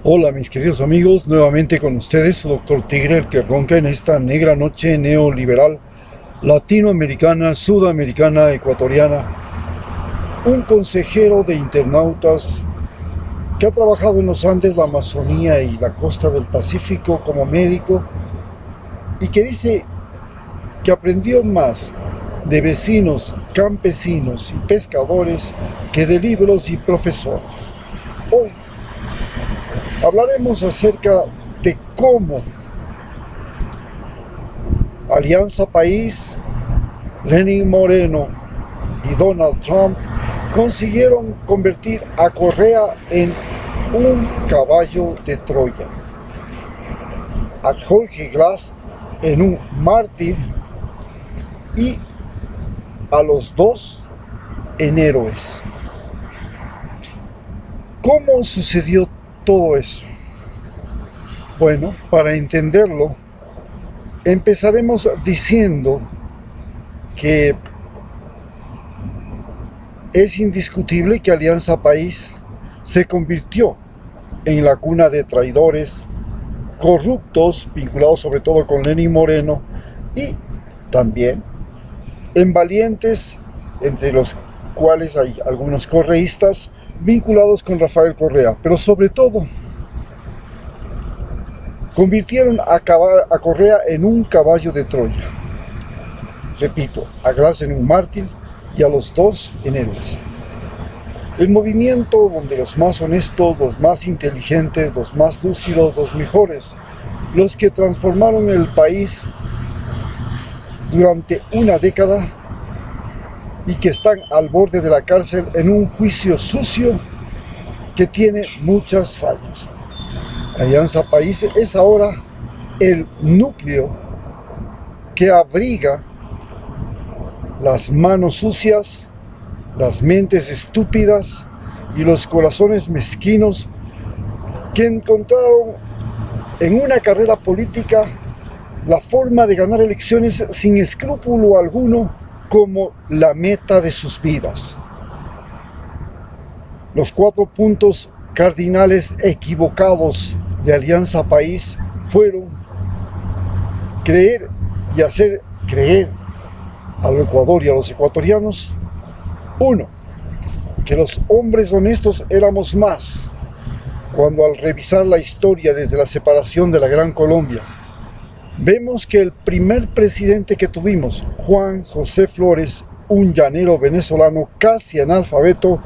Hola mis queridos amigos, nuevamente con ustedes su Dr. Tigre, el que ronca en esta negra noche neoliberal, latinoamericana, sudamericana, ecuatoriana. Un consejero de internautas que ha trabajado en los Andes, la Amazonía y la costa del Pacífico como médico y que dice que aprendió más de vecinos, campesinos y pescadores que de libros y profesores. Hoy hablaremos acerca de cómo Alianza País, Lenín Moreno y Donald Trump consiguieron convertir a Correa en un caballo de Troya, a Jorge Glass en un mártir y a los dos en héroes. ¿Cómo sucedió todo eso? Bueno, para entenderlo, empezaremos diciendo que es indiscutible que Alianza País se convirtió en la cuna de traidores, corruptos, vinculados sobre todo con Lenín Moreno, y también en valientes, entre los cuales hay algunos correístas vinculados con Rafael Correa, pero sobre todo convirtieron a Correa en un caballo de Troya. Repito, a Glass en un mártir y a los dos en héroes. El movimiento donde los más honestos, los más inteligentes, los más lúcidos, los mejores, los que transformaron el país durante una década y que están al borde de la cárcel en un juicio sucio que tiene muchas fallas. Alianza País es ahora el núcleo que abriga las manos sucias, las mentes estúpidas y los corazones mezquinos que encontraron en una carrera política la forma de ganar elecciones sin escrúpulo alguno como la meta de sus vidas. Los 4 puntos cardinales equivocados de Alianza País fueron creer y hacer creer al Ecuador y a los ecuatorianos, 1, que los hombres honestos éramos más, cuando al revisar la historia desde la separación de la Gran Colombia, vemos que el primer presidente que tuvimos, Juan José Flores, un llanero venezolano casi analfabeto,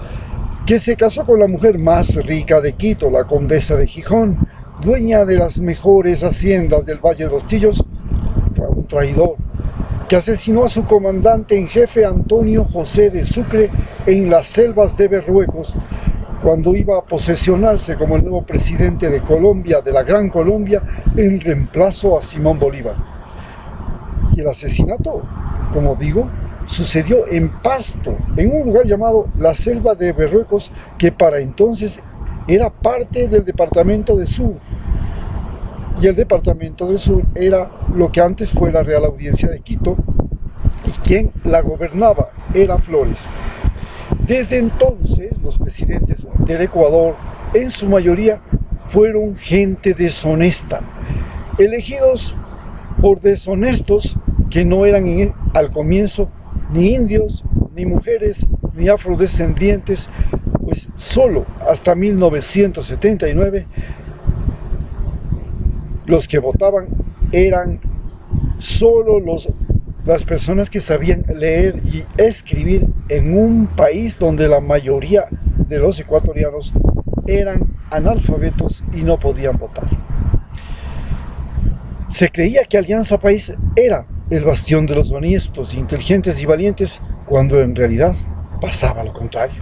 que se casó con la mujer más rica de Quito, la condesa de Gijón, dueña de las mejores haciendas del Valle de los Chillos, fue un traidor que asesinó a su comandante en jefe Antonio José de Sucre en las selvas de Berruecos, cuando iba a posesionarse como el nuevo presidente de Colombia, de la Gran Colombia, en reemplazo a Simón Bolívar. Y el asesinato, como digo, sucedió en Pasto, en un lugar llamado la Selva de Berruecos, que para entonces era parte del departamento de Sur. Y el departamento del Sur era lo que antes fue la Real Audiencia de Quito, y quien la gobernaba era Flores. Desde entonces, los presidentes del Ecuador, en su mayoría, fueron gente deshonesta, elegidos por deshonestos que no eran al comienzo ni indios, ni mujeres, ni afrodescendientes, pues solo hasta 1979 los que votaban eran solo las personas que sabían leer y escribir en un país donde la mayoría de los ecuatorianos eran analfabetos y no podían votar. Se creía que Alianza País era el bastión de los honestos, inteligentes y valientes, cuando en realidad pasaba lo contrario.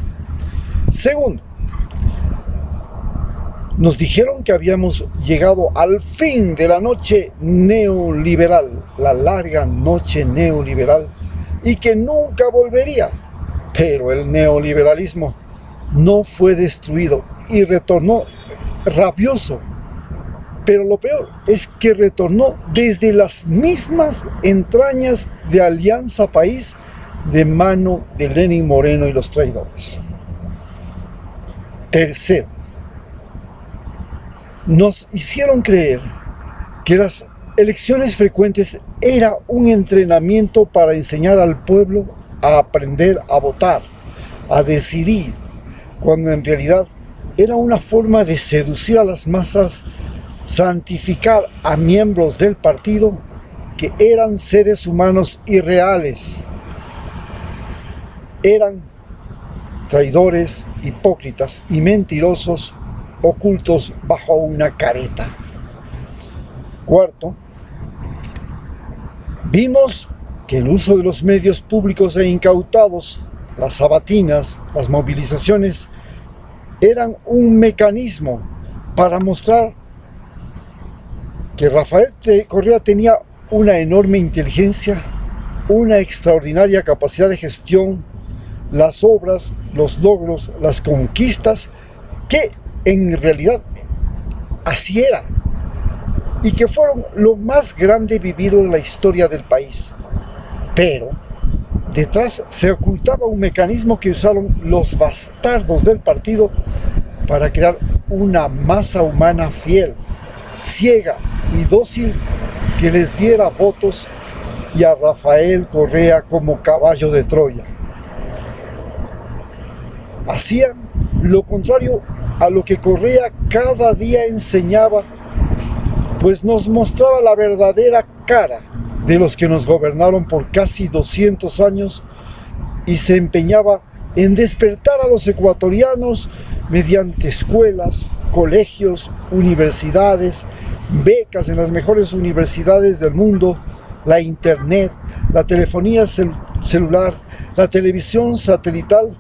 Segundo, nos dijeron que habíamos llegado al fin de la noche neoliberal, la larga noche neoliberal, y que nunca volvería. Pero el neoliberalismo no fue destruido y retornó rabioso. Pero lo peor es que retornó desde las mismas entrañas de Alianza País, de mano de Lenín Moreno y los traidores. Tercero, nos hicieron creer que las elecciones frecuentes era un entrenamiento para enseñar al pueblo a aprender a votar, a decidir, cuando en realidad era una forma de seducir a las masas, santificar a miembros del partido que eran seres humanos irreales, eran traidores, hipócritas y mentirosos ocultos bajo una careta. Cuarto, vimos que el uso de los medios públicos e incautados, las sabatinas, las movilizaciones, eran un mecanismo para mostrar que Rafael Correa tenía una enorme inteligencia, una extraordinaria capacidad de gestión, las obras, los logros, las conquistas, que en realidad así era, y que fueron lo más grande vivido en la historia del país. Pero detrás se ocultaba un mecanismo que usaron los bastardos del partido para crear una masa humana fiel, ciega y dócil que les diera votos, y a Rafael Correa como caballo de Troya. Hacían lo contrario a lo que Correa cada día enseñaba, pues nos mostraba la verdadera cara de los que nos gobernaron por casi 200 años y se empeñaba en despertar a los ecuatorianos mediante escuelas, colegios, universidades, becas en las mejores universidades del mundo, la internet, la telefonía celular, la televisión satelital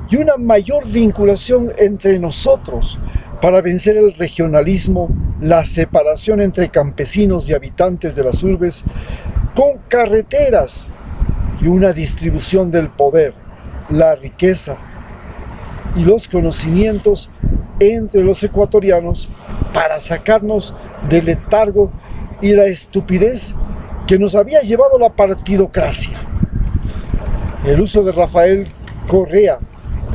y una mayor vinculación entre nosotros para vencer el regionalismo, la separación entre campesinos y habitantes de las urbes, con carreteras y una distribución del poder, la riqueza y los conocimientos entre los ecuatorianos para sacarnos del letargo y la estupidez que nos había llevado la partidocracia. El uso de Rafael Correa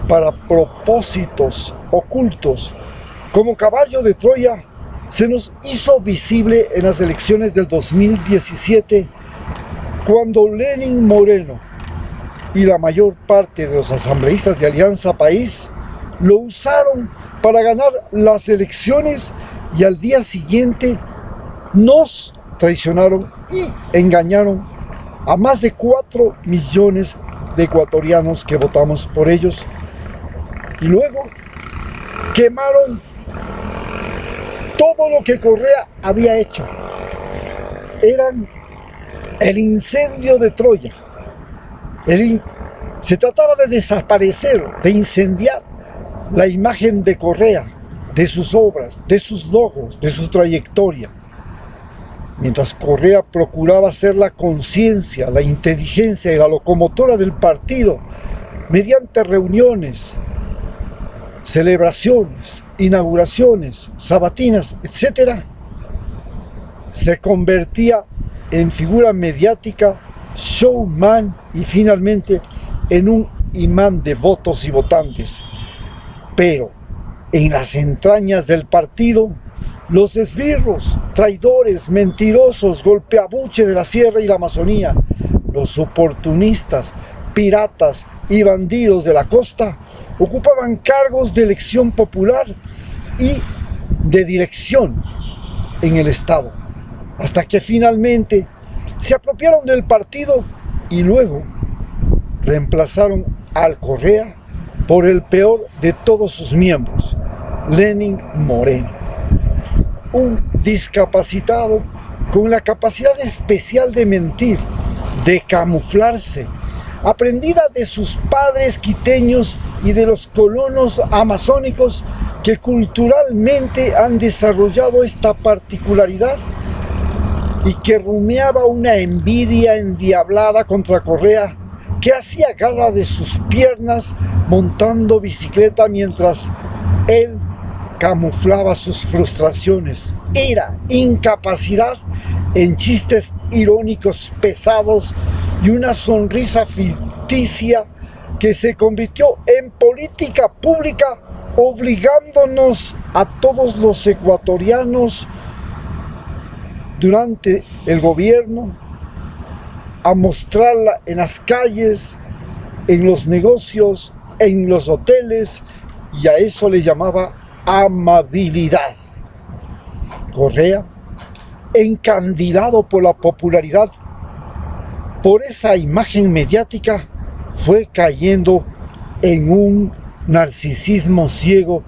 para propósitos ocultos como caballo de Troya se nos hizo visible en las elecciones del 2017, cuando Lenín Moreno y la mayor parte de los asambleístas de Alianza País lo usaron para ganar las elecciones, y al día siguiente nos traicionaron y engañaron a más de 4 millones de ecuatorianos que votamos por ellos, y luego quemaron todo lo que Correa había hecho. Eran el incendio de Troya. Se trataba de desaparecer, de incendiar la imagen de Correa, de sus obras, de sus logros, de su trayectoria. Mientras Correa procuraba ser la conciencia, la inteligencia y la locomotora del partido mediante reuniones, celebraciones, inauguraciones, sabatinas, etc., se convertía en figura mediática, showman y finalmente en un imán de votos y votantes. Pero en las entrañas del partido, los esbirros, traidores, mentirosos, golpeabuche de la sierra y la Amazonía, los oportunistas, piratas y bandidos de la costa ocupaban cargos de elección popular y de dirección en el Estado, hasta que finalmente se apropiaron del partido y luego reemplazaron al Correa por el peor de todos sus miembros, Lenín Moreno, un discapacitado con la capacidad especial de mentir, de camuflarse, aprendida de sus padres quiteños y de los colonos amazónicos que culturalmente han desarrollado esta particularidad, y que rumiaba una envidia endiablada contra Correa, que hacía gala de sus piernas montando bicicleta mientras él camuflaba sus frustraciones, ira, incapacidad en chistes irónicos pesados y una sonrisa ficticia que se convirtió en política pública obligándonos a todos los ecuatorianos durante el gobierno a mostrarla en las calles, en los negocios, en los hoteles, y a eso le llamaba amabilidad. Correa, encandilado por la popularidad, por esa imagen mediática, fue cayendo en un narcisismo ciego,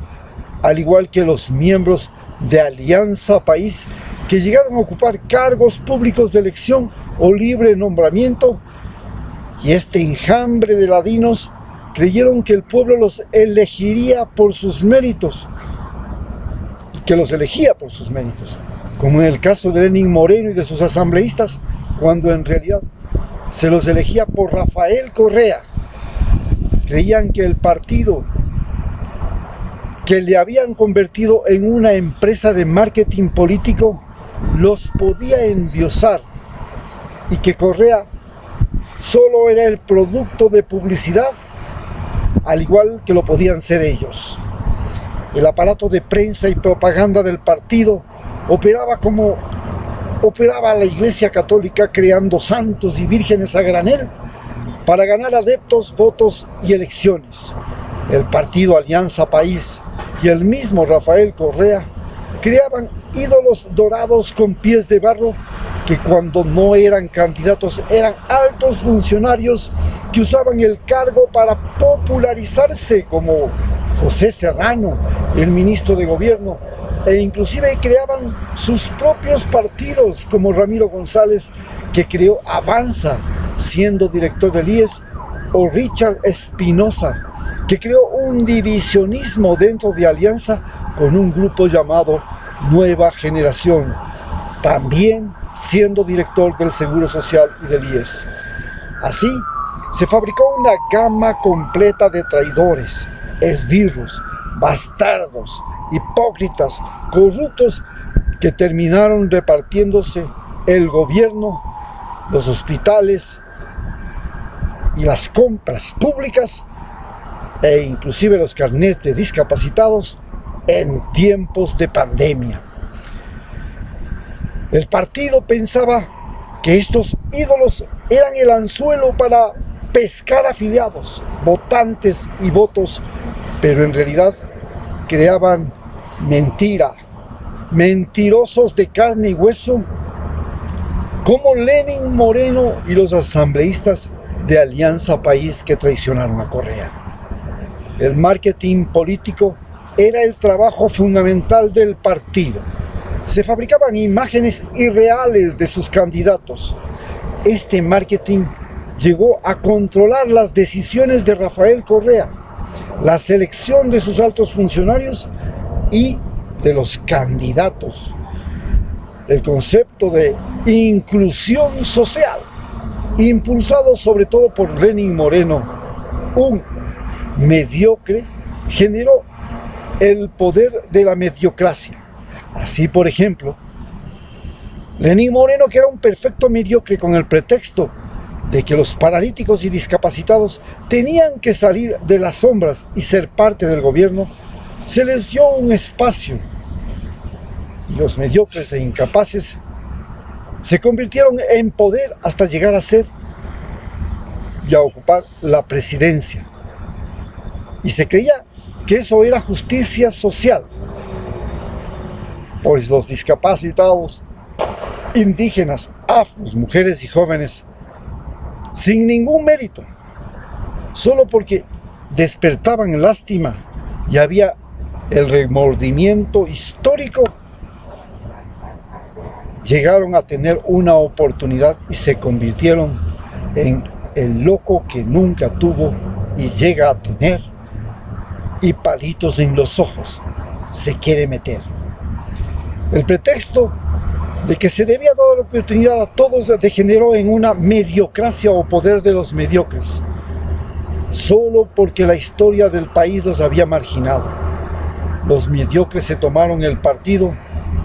al igual que los miembros de Alianza País, que llegaron a ocupar cargos públicos de elección o libre nombramiento, y este enjambre de ladinos creyeron que el pueblo los elegiría por sus méritos, y que los elegía por sus méritos, como en el caso de Lenín Moreno y de sus asambleístas, cuando en realidad se los elegía por Rafael Correa. Creían que el partido que le habían convertido en una empresa de marketing político los podía endiosar, y que Correa solo era el producto de publicidad, al igual que lo podían ser ellos. El aparato de prensa y propaganda del partido operaba como operaba la Iglesia Católica, creando santos y vírgenes a granel para ganar adeptos, votos y elecciones. El partido Alianza País y el mismo Rafael Correa creaban ídolos dorados con pies de barro, que cuando no eran candidatos eran altos funcionarios que usaban el cargo para popularizarse, como José Serrano, el ministro de gobierno, e inclusive creaban sus propios partidos, como Ramiro González, que creó Avanza siendo director del IES, o Richard Espinosa, que creó un divisionismo dentro de Alianza con un grupo llamado Nueva Generación, también siendo director del Seguro Social y del IES. Así, se fabricó una gama completa de traidores, esbirros, bastardos, hipócritas, corruptos, que terminaron repartiéndose el gobierno, los hospitales y las compras públicas, e inclusive los carnets de discapacitados en tiempos de pandemia. El partido pensaba que estos ídolos eran el anzuelo para pescar afiliados, votantes y votos, pero en realidad creaban mentira, mentirosos de carne y hueso, como Lenín Moreno y los asambleístas de Alianza País que traicionaron a Correa. El marketing político era el trabajo fundamental del partido. Se fabricaban imágenes irreales de sus candidatos. Este marketing llegó a controlar las decisiones de Rafael Correa, la selección de sus altos funcionarios y de los candidatos. El concepto de inclusión social, impulsado sobre todo por Lenín Moreno, un mediocre, generó el poder de la mediocracia. Así, por ejemplo, Lenín Moreno, que era un perfecto mediocre, con el pretexto de que los paralíticos y discapacitados tenían que salir de las sombras y ser parte del gobierno, se les dio un espacio, y los mediocres e incapaces se convirtieron en poder hasta llegar a ser y a ocupar la presidencia. Y se creía que eso era justicia social, pues los discapacitados, indígenas, afros, mujeres y jóvenes, sin ningún mérito, solo porque despertaban lástima y había el remordimiento histórico, llegaron a tener una oportunidad y se convirtieron en el loco que nunca tuvo y llega a tener, y palitos en los ojos se quiere meter. El pretexto de que se debía dar oportunidad a todos degeneró en una mediocracia o poder de los mediocres, solo porque la historia del país los había marginado. Los mediocres se tomaron el partido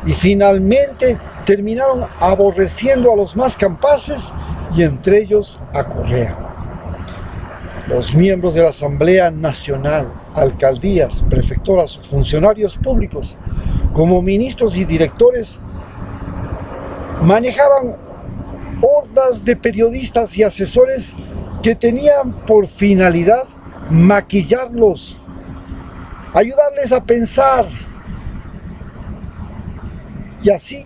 y finalmente terminaron aborreciendo a los más capaces, y entre ellos a Correa. Los miembros de la Asamblea Nacional, alcaldías, prefecturas, funcionarios públicos, como ministros y directores, manejaban hordas de periodistas y asesores que tenían por finalidad maquillarlos, ayudarles a pensar. Y así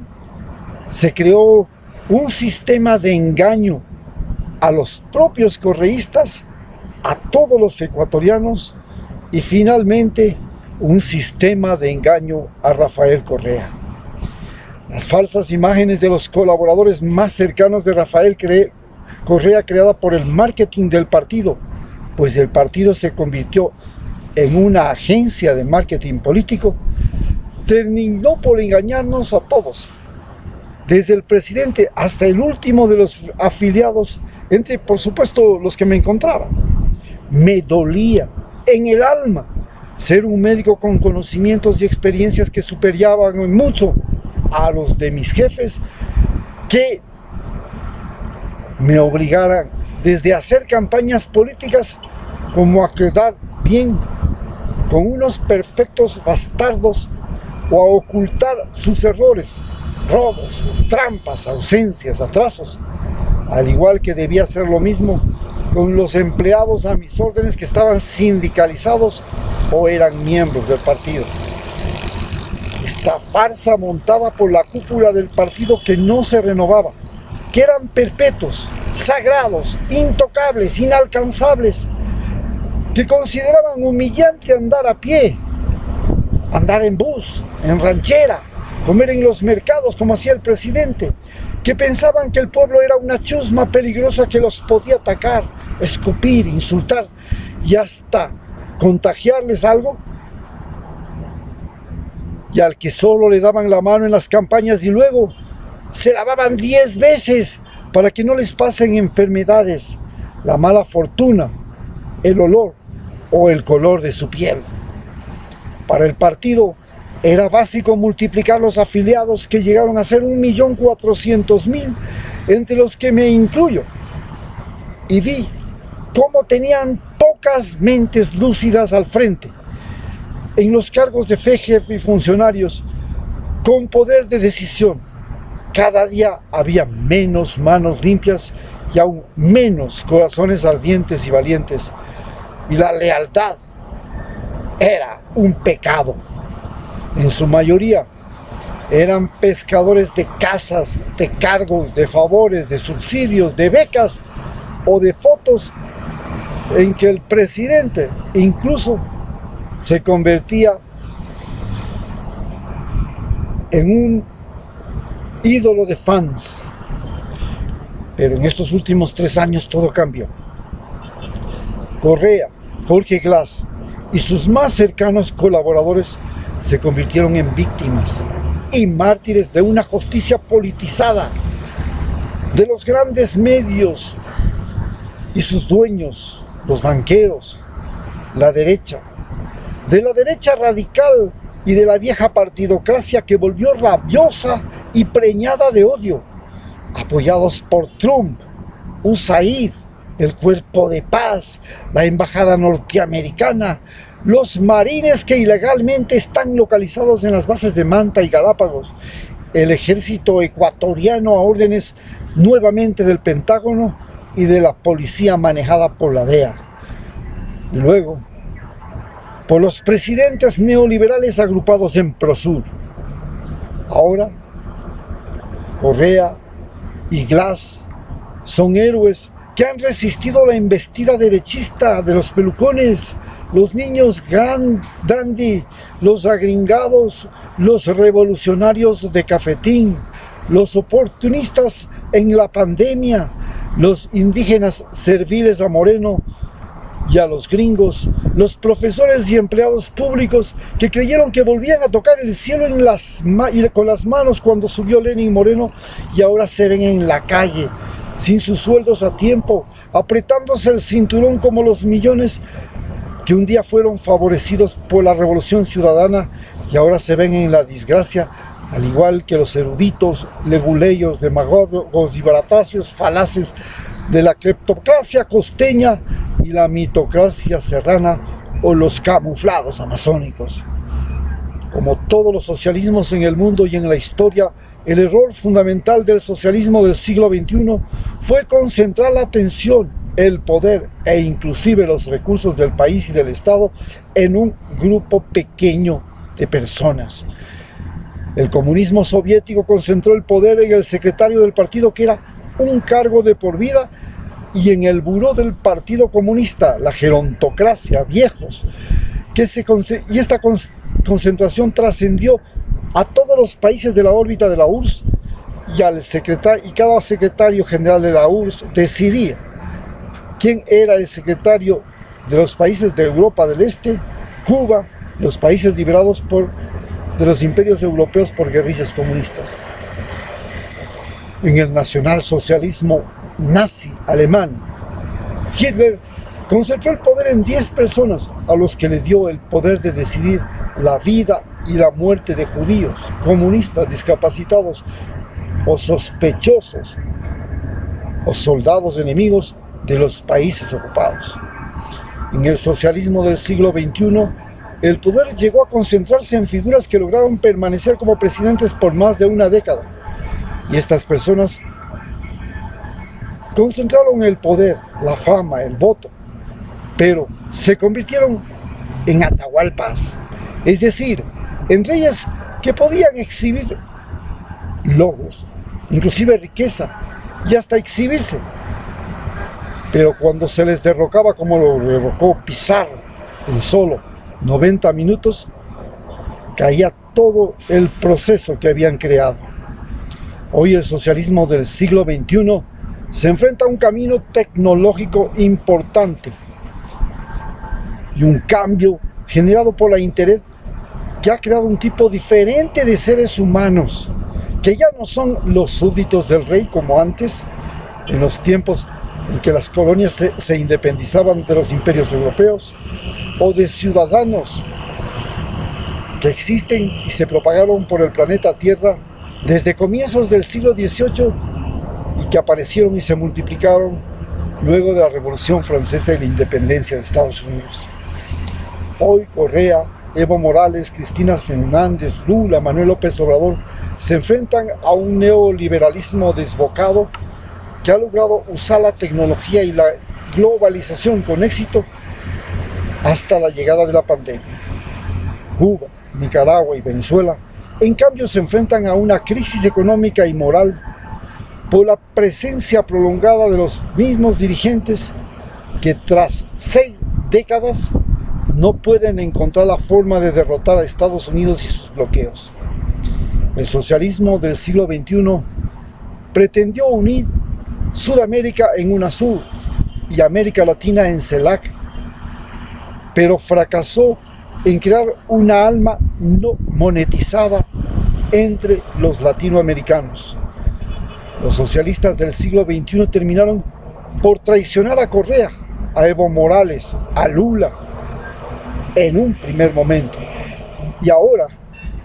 se creó un sistema de engaño a los propios correístas, a todos los ecuatorianos y finalmente un sistema de engaño a Rafael Correa. Las falsas imágenes de los colaboradores más cercanos de Rafael Correa, creada por el marketing del partido, pues el partido se convirtió en una agencia de marketing político, terminó por engañarnos a todos, desde el presidente hasta el último de los afiliados, entre por supuesto los que me encontraban. Me dolía en el alma ser un médico con conocimientos y experiencias que superaban mucho a los de mis jefes, que me obligaran desde a hacer campañas políticas como a quedar bien con unos perfectos bastardos o a ocultar sus errores, robos, trampas, ausencias, atrasos, al igual que debía hacer lo mismo con los empleados a mis órdenes que estaban sindicalizados o eran miembros del partido. Esta farsa montada por la cúpula del partido que no se renovaba, que eran perpetuos, sagrados, intocables, inalcanzables, que consideraban humillante andar a pie, andar en bus, en ranchera, comer en los mercados como hacía el presidente, que pensaban que el pueblo era una chusma peligrosa que los podía atacar, escupir, insultar y hasta contagiarles algo, y al que solo le daban la mano en las campañas y luego se lavaban 10 veces para que no les pasen enfermedades, la mala fortuna, el olor o el color de su piel. Para el partido era básico multiplicar los afiliados, que llegaron a ser 1.400.000, entre los que me incluyo, y vi cómo tenían pocas mentes lúcidas al frente, en los cargos de jefe y funcionarios con poder de decisión. Cada día había menos manos limpias y aún menos corazones ardientes y valientes, y la lealtad era un pecado. En su mayoría eran pescadores de casas, de cargos, de favores, de subsidios, de becas o de fotos en que el presidente incluso se convertía en un ídolo de fans. Pero en estos últimos 3 años todo cambió. Correa, Jorge Glass y sus más cercanos colaboradores se convirtieron en víctimas y mártires de una justicia politizada, de los grandes medios y sus dueños, los banqueros, la derecha, de la derecha radical y de la vieja partidocracia que volvió rabiosa y preñada de odio, apoyados por Trump, USAID, el Cuerpo de Paz, la Embajada Norteamericana, los marines que ilegalmente están localizados en las bases de Manta y Galápagos, el ejército ecuatoriano a órdenes nuevamente del Pentágono y de la policía manejada por la DEA. Y luego, por los presidentes neoliberales agrupados en Prosur. Ahora, Correa y Glass son héroes que han resistido la embestida derechista de los pelucones, los niños dandy, los agringados, los revolucionarios de cafetín, los oportunistas en la pandemia, los indígenas serviles a Moreno y a los gringos, los profesores y empleados públicos que creyeron que volvían a tocar el cielo con las manos cuando subió Lenin Moreno, y ahora se ven en la calle sin sus sueldos a tiempo, apretándose el cinturón como los millones que un día fueron favorecidos por la Revolución Ciudadana y ahora se ven en la desgracia, al igual que los eruditos, leguleyos, demagogos y baratacios falaces de la cleptocracia costeña ni la mitocracia serrana o los camuflados amazónicos. Como todos los socialismos en el mundo y en la historia, el error fundamental del socialismo del siglo XXI fue concentrar la atención, el poder e inclusive los recursos del país y del Estado en un grupo pequeño de personas. El comunismo soviético concentró el poder en el secretario del partido, que era un cargo de por vida, y en el buró del Partido Comunista, la gerontocracia, viejos, y esta concentración trascendió a todos los países de la órbita de la URSS, y cada secretario general de la URSS decidía quién era el secretario de los países de Europa del Este, Cuba, los países liberados de los imperios europeos por guerrillas comunistas. En el nacionalsocialismo nazi alemán, Hitler concentró el poder en 10 personas, a los que le dio el poder de decidir la vida y la muerte de judíos, comunistas, discapacitados o sospechosos o soldados enemigos de los países ocupados. En el socialismo del siglo XXI, el poder llegó a concentrarse en figuras que lograron permanecer como presidentes por más de una década. Y estas personas concentraron el poder, la fama, el voto, pero se convirtieron en atahualpas, es decir, en reyes que podían exhibir logros, inclusive riqueza, y hasta exhibirse. Pero cuando se les derrocaba, como lo derrocó Pizarro en solo 90 minutos, caía todo el proceso que habían creado. Hoy el socialismo del siglo XXI se enfrenta a un camino tecnológico importante y un cambio generado por la Internet, que ha creado un tipo diferente de seres humanos, que ya no son los súbditos del rey como antes, en los tiempos en que las colonias se independizaban de los imperios europeos, o de ciudadanos que existen y se propagaron por el planeta Tierra desde comienzos del siglo XVIII y que aparecieron y se multiplicaron luego de la Revolución Francesa y la independencia de Estados Unidos. Hoy Correa, Evo Morales, Cristina Fernández, Lula, Manuel López Obrador se enfrentan a un neoliberalismo desbocado que ha logrado usar la tecnología y la globalización con éxito hasta la llegada de la pandemia. Cuba, Nicaragua y Venezuela, en cambio, se enfrentan a una crisis económica y moral por la presencia prolongada de los mismos dirigentes que tras 6 décadas no pueden encontrar la forma de derrotar a Estados Unidos y sus bloqueos. El socialismo del siglo XXI pretendió unir Sudamérica en UNASUR y América Latina en CELAC, pero fracasó en crear una alma no monetizada entre los latinoamericanos. Los socialistas del siglo XXI terminaron por traicionar a Correa, a Evo Morales, a Lula, en un primer momento. Y ahora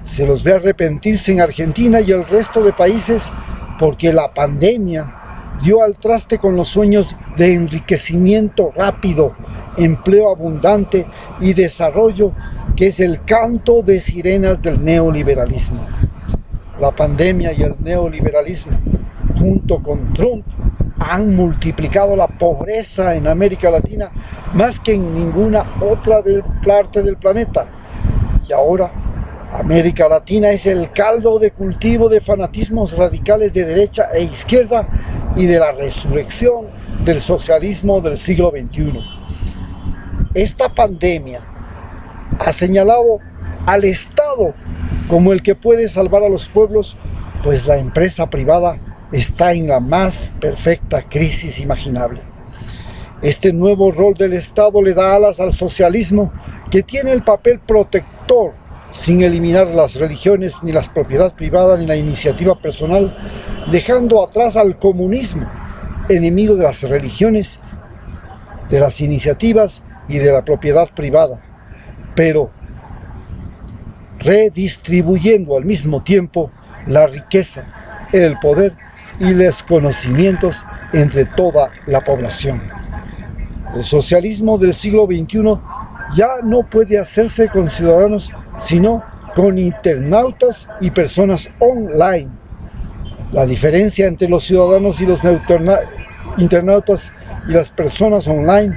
se los ve arrepentirse en Argentina y el resto de países, porque la pandemia dio al traste con los sueños de enriquecimiento rápido, empleo abundante y desarrollo, que es el canto de sirenas del neoliberalismo. La pandemia y el neoliberalismo, junto con Trump, han multiplicado la pobreza en América Latina más que en ninguna otra parte del planeta. Y ahora América Latina es el caldo de cultivo de fanatismos radicales de derecha e izquierda y de la resurrección del socialismo del siglo XXI. Esta pandemia ha señalado al Estado como el que puede salvar a los pueblos, pues la empresa privada está en la más perfecta crisis imaginable. Este nuevo rol del Estado le da alas al socialismo, que tiene el papel protector, sin eliminar las religiones, ni la propiedad privada, ni la iniciativa personal, dejando atrás al comunismo, enemigo de las religiones, de las iniciativas y de la propiedad privada, pero redistribuyendo al mismo tiempo la riqueza, el poder y los conocimientos entre toda la población. El socialismo del siglo XXI ya no puede hacerse con ciudadanos, sino con internautas y personas online. La diferencia entre los ciudadanos y los internautas y las personas online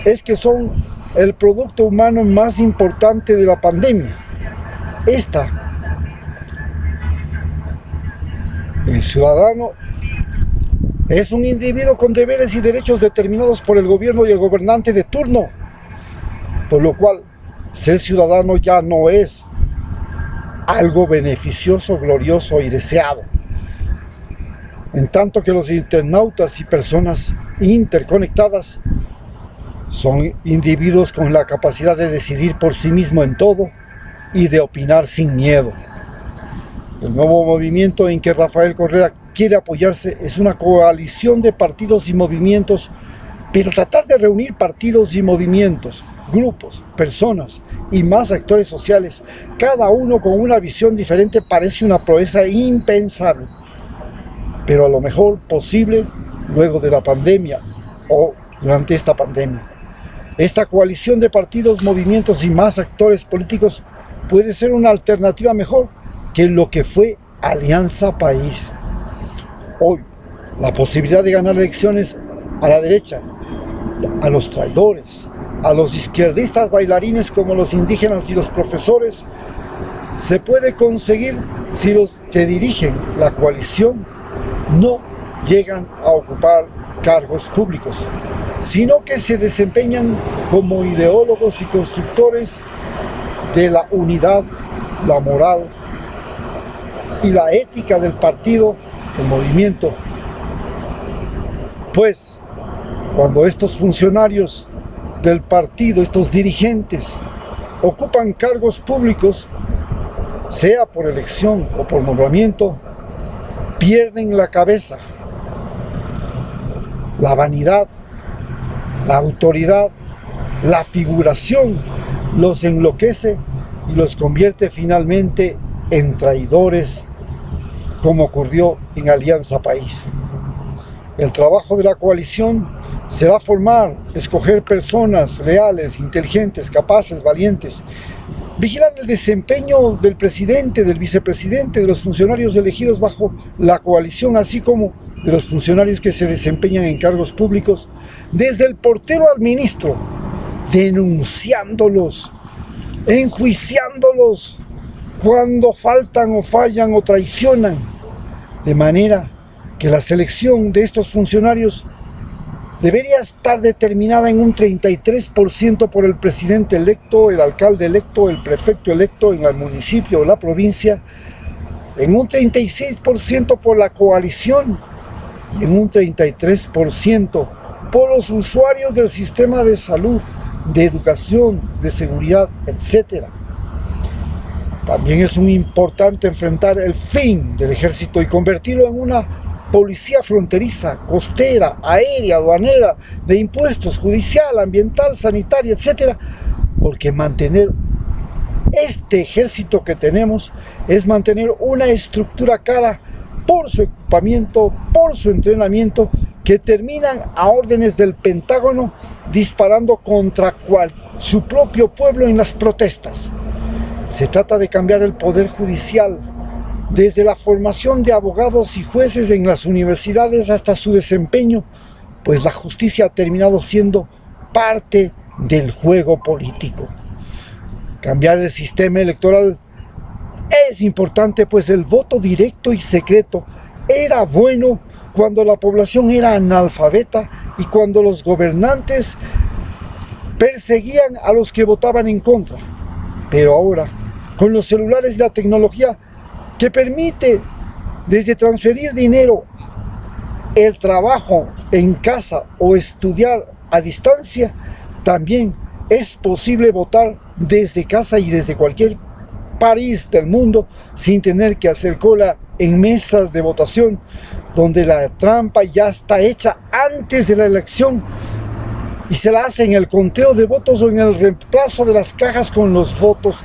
es que son el producto humano más importante de la pandemia. El ciudadano es un individuo con deberes y derechos determinados por el gobierno y el gobernante de turno, por lo cual ser ciudadano ya no es algo beneficioso, glorioso y deseado. En tanto que los internautas y personas interconectadas son individuos con la capacidad de decidir por sí mismo en todo y de opinar sin miedo. El nuevo movimiento en que Rafael Correa quiere apoyarse es una coalición de partidos y movimientos, pero tratar de reunir partidos y movimientos, grupos, personas y más actores sociales, cada uno con una visión diferente, parece una proeza impensable, pero a lo mejor posible luego de la pandemia o durante esta pandemia. Esta coalición de partidos, movimientos y más actores políticos puede ser una alternativa mejor que lo que fue Alianza País. Hoy, la posibilidad de ganar elecciones a la derecha, a los traidores, a los izquierdistas bailarines como los indígenas y los profesores, se puede conseguir si los que dirigen la coalición no llegan a ocupar cargos públicos, sino que se desempeñan como ideólogos y constructores de la unidad, la moral y la ética del partido, del movimiento. Pues, cuando estos funcionarios del partido, estos dirigentes, ocupan cargos públicos, sea por elección o por nombramiento, pierden la cabeza, la vanidad, la autoridad, la figuración los enloquece y los convierte finalmente en traidores, como ocurrió en Alianza País. El trabajo de la coalición será formar, escoger personas leales, inteligentes, capaces, valientes, vigilar el desempeño del presidente, del vicepresidente, de los funcionarios elegidos bajo la coalición, así como de los funcionarios que se desempeñan en cargos públicos, desde el portero al ministro, denunciándolos, enjuiciándolos cuando faltan o fallan o traicionan, de manera que la selección de estos funcionarios debería estar determinada en un 33% por el presidente electo, el alcalde electo, el prefecto electo en el municipio o la provincia, en un 36% por la coalición y en un 33% por los usuarios del sistema de salud, de educación, de seguridad, etc. También es muy importante enfrentar el fin del ejército y convertirlo en una policía fronteriza, costera, aérea, aduanera, de impuestos, judicial, ambiental, sanitaria, etc. Porque mantener este ejército que tenemos es mantener una estructura cara por su equipamiento, por su entrenamiento, que terminan a órdenes del Pentágono disparando contra su propio pueblo en las protestas. Se trata de cambiar el poder judicial, desde la formación de abogados y jueces en las universidades hasta su desempeño, pues la justicia ha terminado siendo parte del juego político. Cambiar el sistema electoral es importante, pues el voto directo y secreto era bueno cuando la población era analfabeta y cuando los gobernantes perseguían a los que votaban en contra. Pero ahora, con los celulares y la tecnología que permite desde transferir dinero, el trabajo en casa o estudiar a distancia, también es posible votar desde casa y desde cualquier país del mundo sin tener que hacer cola en mesas de votación, donde la trampa ya está hecha antes de la elección y se la hace en el conteo de votos o en el reemplazo de las cajas con los votos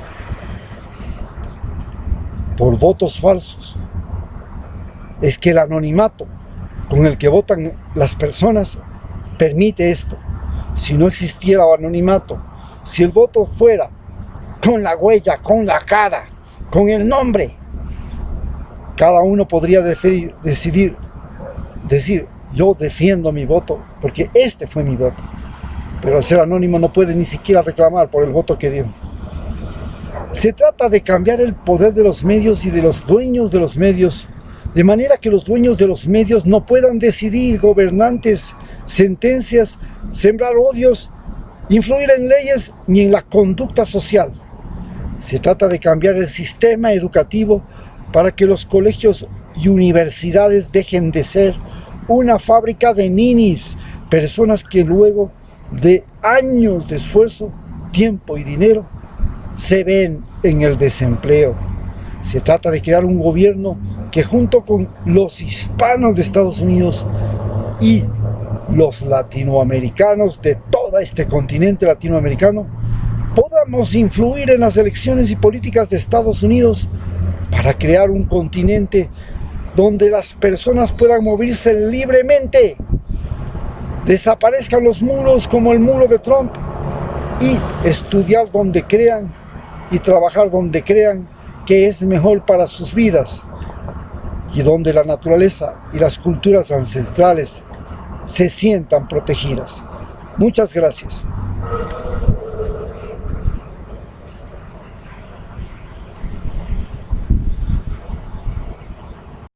por votos falsos. Es que el anonimato con el que votan las personas permite esto, si no existiera anonimato, si el voto fuera con la huella, con la cara, con el nombre, cada uno podría decir, yo defiendo mi voto, porque este fue mi voto. Pero al ser anónimo no puede ni siquiera reclamar por el voto que dio. Se trata de cambiar el poder de los medios y de los dueños de los medios, de manera que los dueños de los medios no puedan decidir gobernantes, sentencias, sembrar odios, influir en leyes ni en la conducta social. Se trata de cambiar el sistema educativo para que los colegios y universidades dejen de ser una fábrica de ninis, personas que luego de años de esfuerzo, tiempo y dinero, se ven en el desempleo. Se trata de crear un gobierno que junto con los hispanos de Estados Unidos y los latinoamericanos de todo este continente latinoamericano podamos influir en las elecciones y políticas de Estados Unidos para crear un continente donde las personas puedan moverse libremente, desaparezcan los muros como el muro de Trump y estudiar donde crean y trabajar donde crean que es mejor para sus vidas y donde la naturaleza y las culturas ancestrales se sientan protegidas. Muchas gracias.